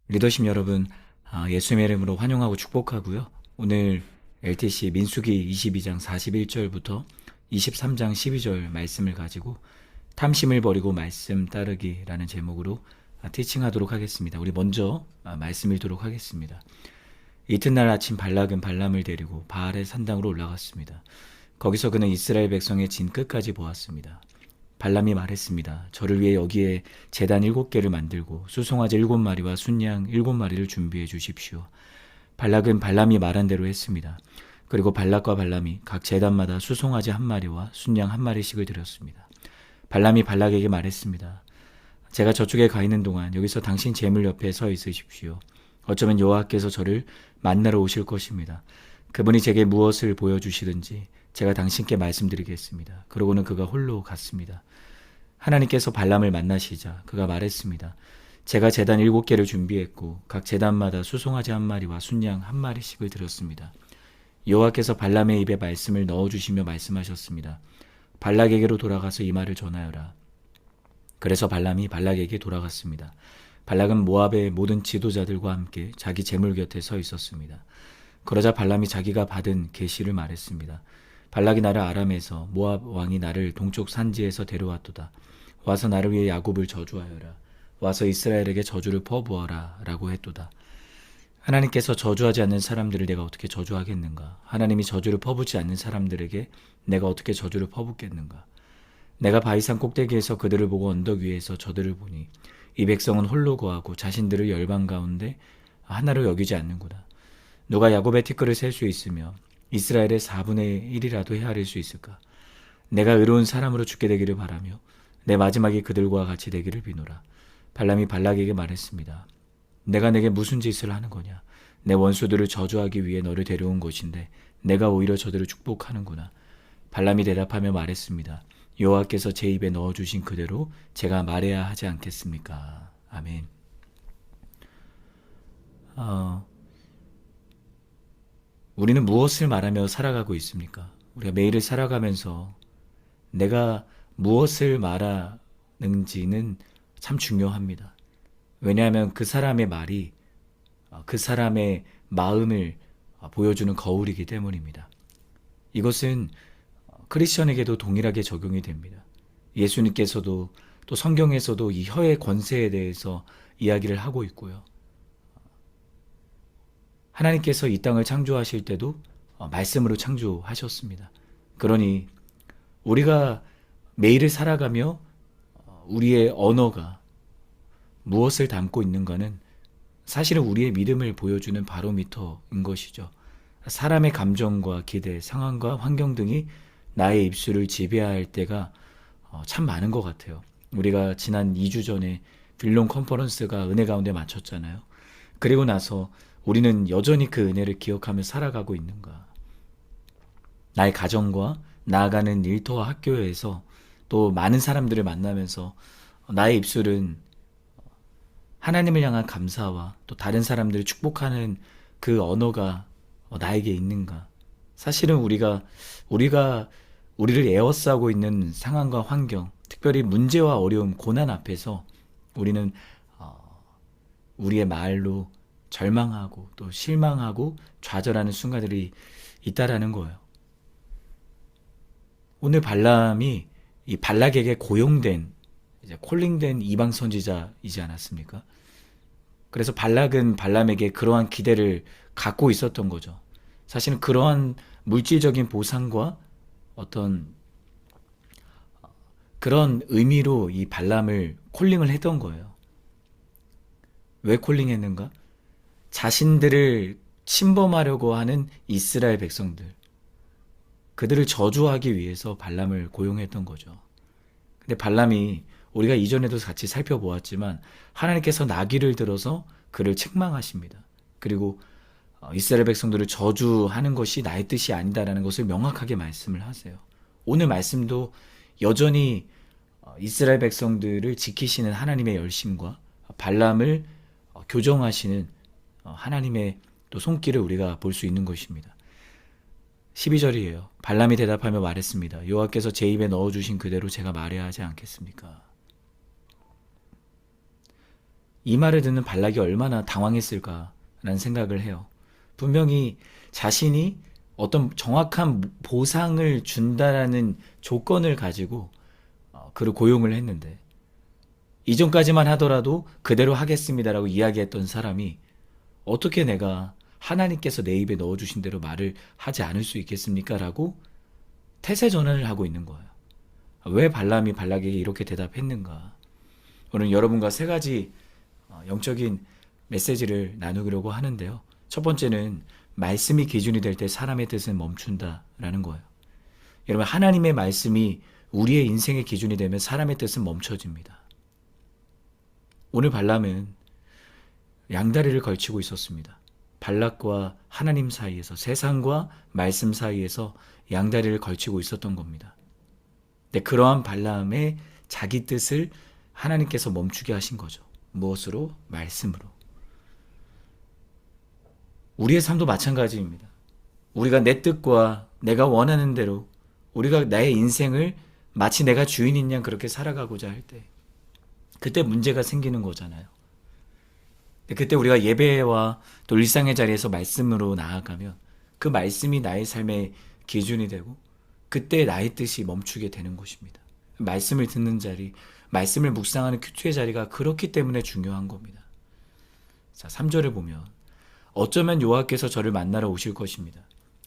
리더십 여러분, 예수님의 이름으로 환영하고 축복하고요. 오늘 LTC 민수기 22장 41절부터 23장 12절 말씀을 가지고 탐심을 버리고 말씀 따르기라는 제목으로 티칭하도록 하겠습니다. 우리 먼저 말씀 읽도록 하겠습니다. 이튿날 아침 발락은 발람을 데리고 바알의 산당으로 올라갔습니다. 거기서 그는 이스라엘 백성의 진 끝까지 보았습니다. 발람이 말했습니다. 저를 위해 여기에 제단 7개를 만들고 수송아지 7마리와 순양 7마리를 준비해 주십시오. 발락은 발람이 말한 대로 했습니다. 그리고 발락과 발람이 각 제단마다 수송아지 1마리와 순양 1마리씩을 드렸습니다. 발람이 발락에게 말했습니다. 제가 저쪽에 가 있는 동안 여기서 당신 제물 옆에 서 있으십시오. 어쩌면 여호와께서 저를 만나러 오실 것입니다. 그분이 제게 무엇을 보여주시든지 제가 당신께 말씀드리겠습니다. 그러고는 그가 홀로 갔습니다. 하나님께서 발람을 만나시자 그가 말했습니다. 제가 제단 7개를 준비했고 각 제단마다 수송아지 1마리와 순양 1마리씩을 드렸습니다. 여호와께서 발람의 입에 말씀을 넣어주시며 말씀하셨습니다. 발락에게로 돌아가서 이 말을 전하여라. 그래서 발람이 발락에게 돌아갔습니다. 발락은 모압의 모든 지도자들과 함께 자기 제물 곁에 서 있었습니다. 그러자 발람이 자기가 받은 계시를 말했습니다. 발락이 나를 아람에서 모압 왕이 나를 동쪽 산지에서 데려왔도다. 와서 나를 위해 야곱을 저주하여라. 와서 이스라엘에게 저주를 퍼부어라 라고 했도다. 하나님께서 저주하지 않는 사람들을 내가 어떻게 저주하겠는가? 하나님이 저주를 퍼붓지 않는 사람들에게 내가 어떻게 저주를 퍼붓겠는가? 내가 바위산 꼭대기에서 그들을 보고 언덕 위에서 저들을 보니 이 백성은 홀로 거하고 자신들을 열방 가운데 하나로 여기지 않는구나. 누가 야곱의 티끌을 셀 수 있으며 이스라엘의 4분의 1이라도 헤아릴 수 있을까? 내가 의로운 사람으로 죽게 되기를 바라며 내 마지막이 그들과 같이 되기를 비노라. 발람이 발락에게 말했습니다. 내가 내게 무슨 짓을 하는 거냐? 내 원수들을 저주하기 위해 너를 데려온 것인데 내가 오히려 저들을 축복하는구나. 발람이 대답하며 말했습니다. 여호와께서 제 입에 넣어주신 그대로 제가 말해야 하지 않겠습니까? 아멘. 우리는 무엇을 말하며 살아가고 있습니까? 우리가 매일을 살아가면서 내가 무엇을 말하는지는 참 중요합니다. 왜냐하면 그 사람의 말이 그 사람의 마음을 보여주는 거울이기 때문입니다. 이것은 크리스천에게도 동일하게 적용이 됩니다. 예수님께서도 또 성경에서도 이 혀의 권세에 대해서 이야기를 하고 있고요. 하나님께서 이 땅을 창조하실 때도 말씀으로 창조하셨습니다. 그러니 우리가 매일을 살아가며 우리의 언어가 무엇을 담고 있는가는 사실은 우리의 믿음을 보여주는 바로미터인 것이죠. 사람의 감정과 기대, 상황과 환경 등이 나의 입술을 지배할 때가 참 많은 것 같아요. 우리가 지난 2주 전에 빌론 컨퍼런스가 은혜 가운데 마쳤잖아요. 그리고 나서 우리는 여전히 그 은혜를 기억하며 살아가고 있는가? 나의 가정과 나아가는 일터와 학교에서 또 많은 사람들을 만나면서 나의 입술은 하나님을 향한 감사와 또 다른 사람들을 축복하는 그 언어가 나에게 있는가? 사실은 우리가 우리를 에워싸고 있는 상황과 환경, 특별히 문제와 어려움, 고난 앞에서 우리는 우리의 말로 절망하고 또 실망하고 좌절하는 순간들이 있다라는 거예요. 오늘 발람이 이 발락에게 고용된 이제 콜링된 이방 선지자이지 않았습니까? 그래서 발락은 발람에게 그러한 기대를 갖고 있었던 거죠. 사실은 그러한 물질적인 보상과 어떤 그런 의미로 이 발람을 콜링을 했던 거예요. 왜 콜링했는가? 자신들을 침범하려고 하는 이스라엘 백성들, 그들을 저주하기 위해서 발람을 고용했던 거죠. 근데 발람이 우리가 이전에도 같이 살펴보았지만 하나님께서 나귀를 들어서 그를 책망하십니다. 그리고 이스라엘 백성들을 저주하는 것이 나의 뜻이 아니다라는 것을 명확하게 말씀을 하세요. 오늘 말씀도 여전히 이스라엘 백성들을 지키시는 하나님의 열심과 발람을 교정하시는 하나님의 또 손길을 우리가 볼 수 있는 것입니다. 12절이에요. 발람이 대답하며 말했습니다. 여호와께서 제 입에 넣어주신 그대로 제가 말해야 하지 않겠습니까? 이 말을 듣는 발락이 얼마나 당황했을까라는 생각을 해요. 분명히 자신이 어떤 정확한 보상을 준다라는 조건을 가지고 그를 고용을 했는데, 이전까지만 하더라도 그대로 하겠습니다라고 이야기했던 사람이 어떻게 내가 하나님께서 내 입에 넣어주신 대로 말을 하지 않을 수 있겠습니까? 라고 태세 전환을 하고 있는 거예요. 왜 발람이 발락에게 이렇게 대답했는가? 오늘 여러분과 세 가지 영적인 메시지를 나누려고 하는데요. 첫 번째는 말씀이 기준이 될 때 사람의 뜻은 멈춘다라는 거예요. 여러분, 하나님의 말씀이 우리의 인생의 기준이 되면 사람의 뜻은 멈춰집니다. 오늘 발람은 양다리를 걸치고 있었습니다. 발락과 하나님 사이에서, 세상과 말씀 사이에서 양다리를 걸치고 있었던 겁니다. 근데 그러한 발람의 자기 뜻을 하나님께서 멈추게 하신 거죠. 무엇으로? 말씀으로. 우리의 삶도 마찬가지입니다. 우리가 내 뜻과 내가 원하는 대로, 우리가 나의 인생을 마치 내가 주인인 양 그렇게 살아가고자 할 때, 그때 문제가 생기는 거잖아요. 그때 우리가 예배와 또 일상의 자리에서 말씀으로 나아가면 그 말씀이 나의 삶의 기준이 되고, 그때 나의 뜻이 멈추게 되는 것입니다. 말씀을 듣는 자리, 말씀을 묵상하는 큐티의 자리가 그렇기 때문에 중요한 겁니다. 자, 3절을 보면 어쩌면 여호와께서 저를 만나러 오실 것입니다.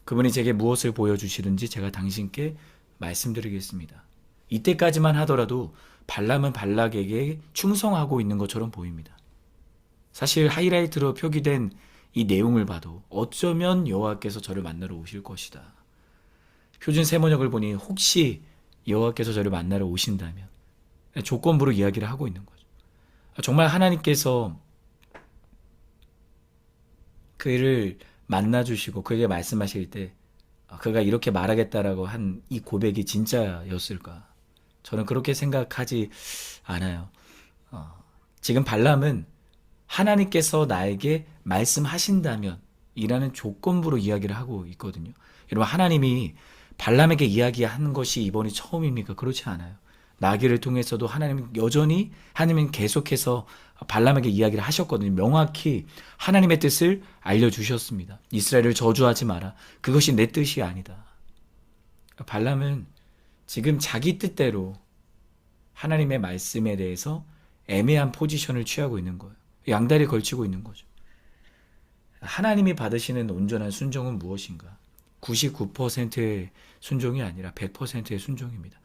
그분이 제게 무엇을 보여주시든지 제가 당신께 말씀드리겠습니다. 이때까지만 하더라도 발람은 발락에게 충성하고 있는 것처럼 보입니다. 사실 하이라이트로 표기된 이 내용을 봐도 어쩌면 여호와께서 저를 만나러 오실 것이다. 표준 세번역을 보니 혹시 여호와께서 저를 만나러 오신다면, 조건부로 이야기를 하고 있는 거죠. 정말 하나님께서 그를 만나주시고 그에게 말씀하실 때 그가 이렇게 말하겠다라고 한 이 고백이 진짜였을까? 저는 그렇게 생각하지 않아요. 지금 발람은 하나님께서 나에게 말씀하신다면 이라는 조건부로 이야기를 하고 있거든요. 여러분, 하나님이 발람에게 이야기하는 것이 이번이 처음입니까? 그렇지 않아요. 나귀를 통해서도 하나님은 계속해서 발람에게 이야기를 하셨거든요. 명확히 하나님의 뜻을 알려주셨습니다. 이스라엘을 저주하지 마라. 그것이 내 뜻이 아니다. 발람은 지금 자기 뜻대로 하나님의 말씀에 대해서 애매한 포지션을 취하고 있는 거예요. 양다리 걸치고 있는 거죠. 하나님이 받으시는 온전한 순종은 무엇인가? 99%의 순종이 아니라 100%의 순종입니다.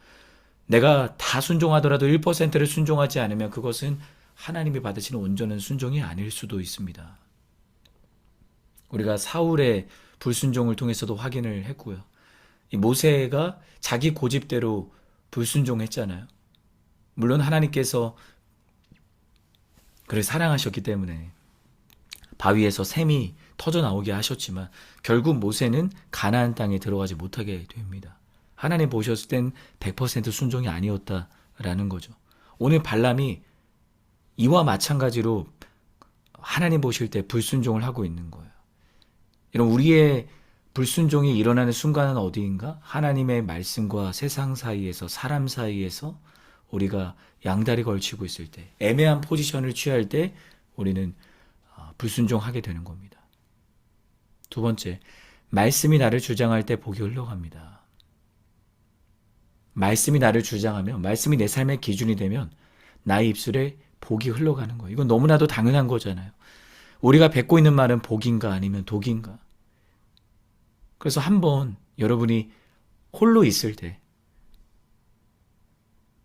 내가 다 순종하더라도 1%를 순종하지 않으면 그것은 하나님이 받으시는 온전한 순종이 아닐 수도 있습니다. 우리가 사울의 불순종을 통해서도 확인을 했고요. 이 모세가 자기 고집대로 불순종했잖아요. 물론 하나님께서 그를 사랑하셨기 때문에 바위에서 샘이 터져 나오게 하셨지만 결국 모세는 가나안 땅에 들어가지 못하게 됩니다. 하나님 보셨을 땐 100% 순종이 아니었다라는 거죠. 오늘 발람이 이와 마찬가지로 하나님 보실 때 불순종을 하고 있는 거예요. 이런 우리의 불순종이 일어나는 순간은 어디인가? 하나님의 말씀과 세상 사이에서, 사람 사이에서 우리가 양다리 걸치고 있을 때, 애매한 포지션을 취할 때 우리는 불순종하게 되는 겁니다. 두 번째, 말씀이 나를 주장할 때 복이 흘러갑니다. 말씀이 나를 주장하면, 말씀이 내 삶의 기준이 되면 나의 입술에 복이 흘러가는 거예요. 이건 너무나도 당연한 거잖아요. 우리가 뱉고 있는 말은 복인가 아니면 독인가? 그래서 한번 여러분이 홀로 있을 때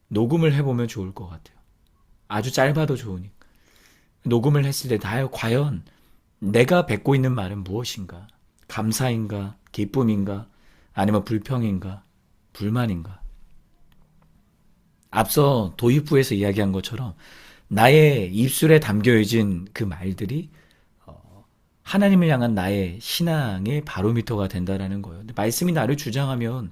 녹음을 해보면 좋을 것 같아요. 아주 짧아도 좋으니까. 녹음을 했을 때 과연 내가 뱉고 있는 말은 무엇인가? 감사인가? 기쁨인가? 아니면 불평인가? 불만인가? 앞서 도입부에서 이야기한 것처럼 나의 입술에 담겨진 그 말들이 하나님을 향한 나의 신앙의 바로미터가 된다라는 거예요. 근데 말씀이 나를 주장하면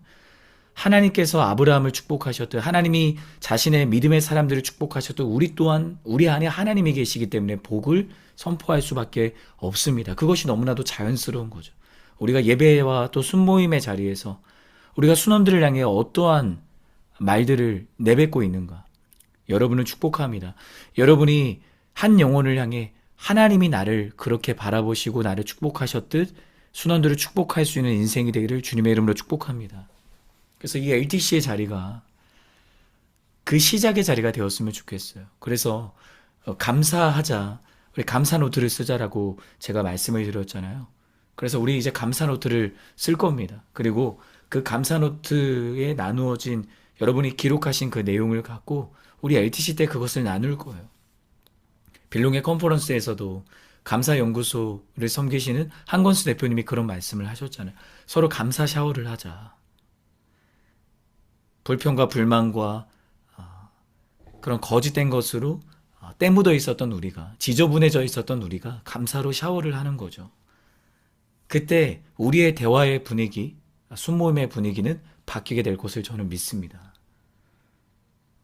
하나님께서 아브라함을 축복하셨듯, 하나님이 자신의 믿음의 사람들을 축복하셨듯, 우리 또한 우리 안에 하나님이 계시기 때문에 복을 선포할 수밖에 없습니다. 그것이 너무나도 자연스러운 거죠. 우리가 예배와 또 순모임의 자리에서 우리가 순원들을 향해 어떠한 말들을 내뱉고 있는가? 여러분을 축복합니다. 여러분이 한 영혼을 향해 하나님이 나를 그렇게 바라보시고 나를 축복하셨듯 순원들을 축복할 수 있는 인생이 되기를 주님의 이름으로 축복합니다. 그래서 이 LTC의 자리가 그 시작의 자리가 되었으면 좋겠어요. 그래서 감사하자, 우리 감사 노트를 쓰자라고 제가 말씀을 드렸잖아요. 그래서 우리 이제 감사 노트를 쓸 겁니다. 그리고 그 감사 노트에 나누어진 여러분이 기록하신 그 내용을 갖고 우리 LTC 때 그것을 나눌 거예요. 빌롱의 컨퍼런스에서도 감사연구소를 섬기시는 한건수 대표님이 그런 말씀을 하셨잖아요. 서로 감사 샤워를 하자. 불평과 불만과 그런 거짓된 것으로 때 묻어 있었던 우리가, 지저분해져 있었던 우리가 감사로 샤워를 하는 거죠. 그때 우리의 대화의 분위기, 순모임의 분위기는 바뀌게 될 것을 저는 믿습니다.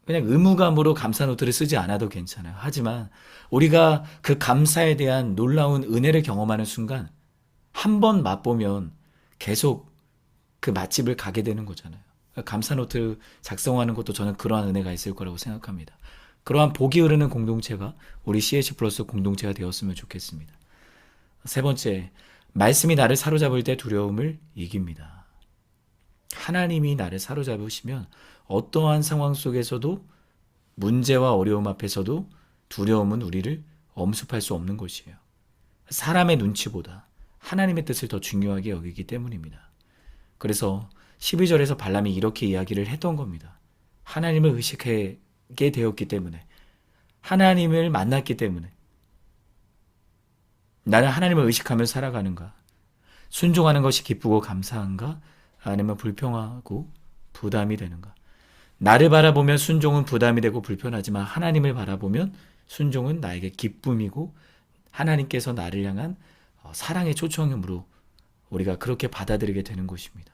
그냥 의무감으로 감사 노트를 쓰지 않아도 괜찮아요. 하지만 우리가 그 감사에 대한 놀라운 은혜를 경험하는 순간 한 번 맛보면 계속 그 맛집을 가게 되는 거잖아요. 감사 노트 작성하는 것도 저는 그러한 은혜가 있을 거라고 생각합니다. 그러한 복이 흐르는 공동체가 우리 CH 플러스 공동체가 되었으면 좋겠습니다. 세 번째, 말씀이 나를 사로잡을 때 두려움을 이깁니다. 하나님이 나를 사로잡으시면 어떠한 상황 속에서도 문제와 어려움 앞에서도 두려움은 우리를 엄습할 수 없는 것이에요. 사람의 눈치보다 하나님의 뜻을 더 중요하게 여기기 때문입니다. 그래서 12절에서 발람이 이렇게 이야기를 했던 겁니다. 하나님을 의식하게 되었기 때문에, 하나님을 만났기 때문에 나는 하나님을 의식하며 살아가는가? 순종하는 것이 기쁘고 감사한가? 아니면 불평하고 부담이 되는가? 나를 바라보면 순종은 부담이 되고 불편하지만 하나님을 바라보면 순종은 나에게 기쁨이고 하나님께서 나를 향한 사랑의 초청이므로 우리가 그렇게 받아들이게 되는 것입니다.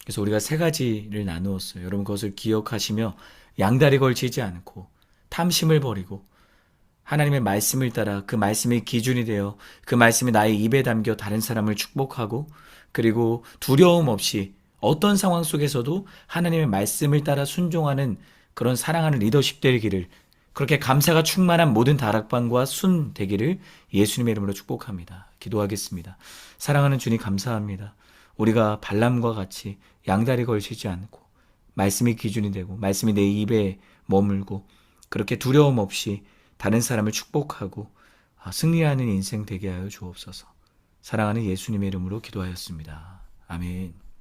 그래서 우리가 세 가지를 나누었어요. 여러분 그것을 기억하시며 양다리 걸치지 않고 탐심을 버리고 하나님의 말씀을 따라 그 말씀이 기준이 되어 그 말씀이 나의 입에 담겨 다른 사람을 축복하고 그리고 두려움 없이 어떤 상황 속에서도 하나님의 말씀을 따라 순종하는 그런 사랑하는 리더십 되기를, 그렇게 감사가 충만한 모든 다락방과 순 되기를 예수님의 이름으로 축복합니다. 기도하겠습니다. 사랑하는 주님 감사합니다. 우리가 발람과 같이 양다리 걸치지 않고 말씀이 기준이 되고 말씀이 내 입에 머물고 그렇게 두려움 없이 다른 사람을 축복하고 승리하는 인생 되게 하여 주옵소서. 사랑하는 예수님의 이름으로 기도하였습니다. 아멘.